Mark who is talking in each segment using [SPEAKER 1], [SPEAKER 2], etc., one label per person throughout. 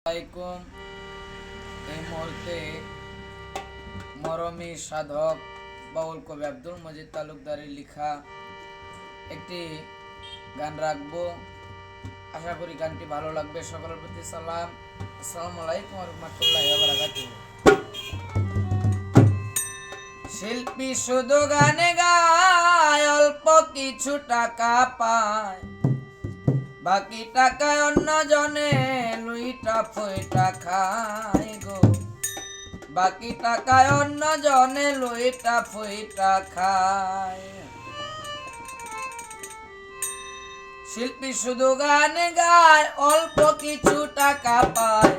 [SPEAKER 1] আলাইকুম। এই মুহূর্তে মরমী সাধক বাউল কবি আব্দুল মজিদ তালুকদারের লেখা একটি গান রাখবো। আশা করি গানটি ভালো লাগবে। সকলের প্রতি সালাম। আসসালামু আলাইকুম ওয়া রাহমাতুল্লাহি ওয়া বারাকাতুহু। শিল্পী শুধু গানে গায়, অল্প কিছু টাকা পায়, বাকি টাকায় অন্য জনে লুইটা ফইটা খায় গো। বাকি টাকায় অন্য জনে লুইটা ফইটা খায়। শিল্পী শুধু গানে গায়, অল্প কিছু টাকা পায়।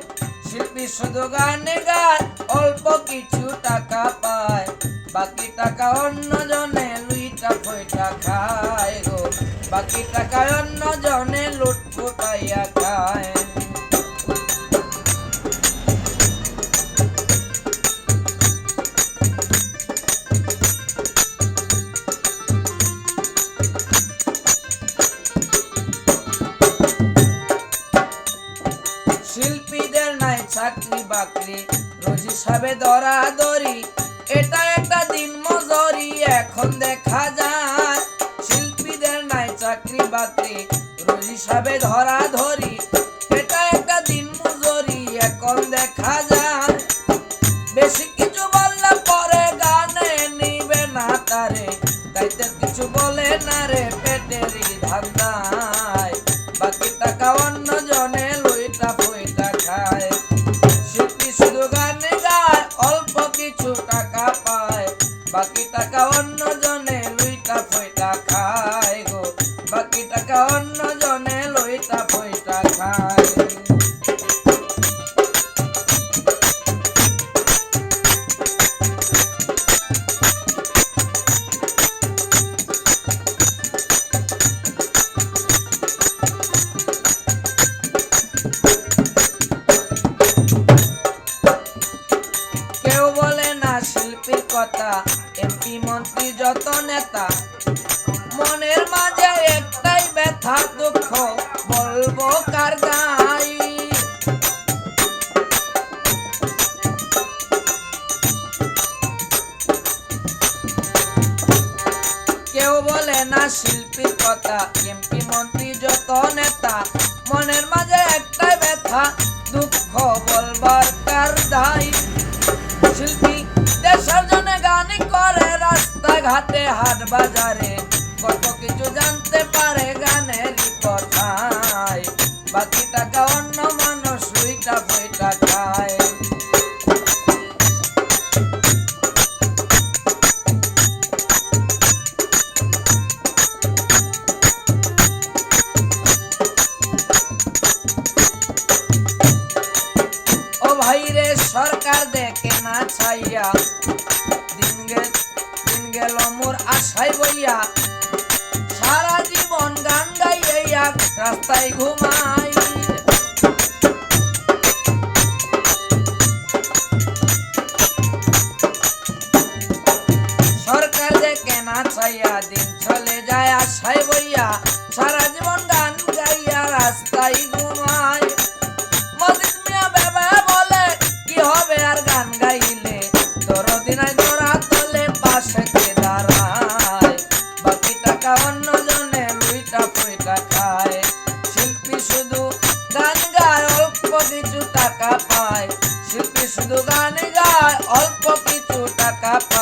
[SPEAKER 1] শিল্পী শুধু গানে গায়, অল্প কিছু টাকা পায়, বাকি টাকা অন্য জনে লুইটা ফইটা খায় গো। বাকি টাকা অন্য জনে লুট ফুটাইয়া খায়। শিল্পীদের নাই চাকরি বাকরি, রোজ হিসাবে দরাদরি, এটা একটা দিন মজুরি এখন দেখা যায়। শিল্পীদের নাই চাকরি বাকরি, রোজ হিসাবে ধরাধরি, এটা একটা দিন মজুরি এখন দেখা যায়। বেশি কিছু বললে পরে গানে নিবে না তারে, তাইতে কিছু বলে না রে পেটেরই ধান্দায়। বাকি টাকা অন্য জনে লুইটা ফইটা খায়। শিল্পী শুধু গানে গায়, অল্প কিছু টাকা পায়, বাকি টাকা অন্য জনে লুইটা ফইটা খায় গো। বাকি টাকা অন্য জনে লুইটা ফইটা খায়। কেউ বলে না শিল্পীর কথা, এমপি মন্ত্রী যত নেতা, মনের মাঝে একটাই ব্যথা দুঃখ, বলবো কার গাই। কেউ বলে না শিল্পীর কথা, এমপি মন্ত্রী যত নেতা, মনের মাঝে একটাই ব্যথা দুঃখ, বলবার কার দাই। শিল্পী দেশের জন্য গান করে, রাস্তাঘাটে হাট বাজারে কত কিছু জানতে পারে গানের কথায়। বাকি টাকা অন্য মানুষ লুইটা ফইটা খায়। ও ভাই রে, সরকার দেখে না ছাইয়া, দিন গেল মোর আশায় বইয়া, সারা জীবন গান গাইয়া রাস্তায় ঘুমাই। সরকার দেখে না ছাইয়া, দিন চলে যায় আশায় বইয়া, সারা জীবন গান গাইয়া রাস্তায় ঘুমাই। মজিদ মিয়া বাবা বলে কি হবে আর গান গাইলে, দরদিনায় দরা তোলে পাশে দাঁড়ায়। বাকি টাকা অন্য জনে লুইটা ফইটা খায়। শিল্পী শুধু গান গায়, অল্প কিছু টাকা পায়। শিল্পী শুধু গান গায়, অল্প কিছু টাকা পায়।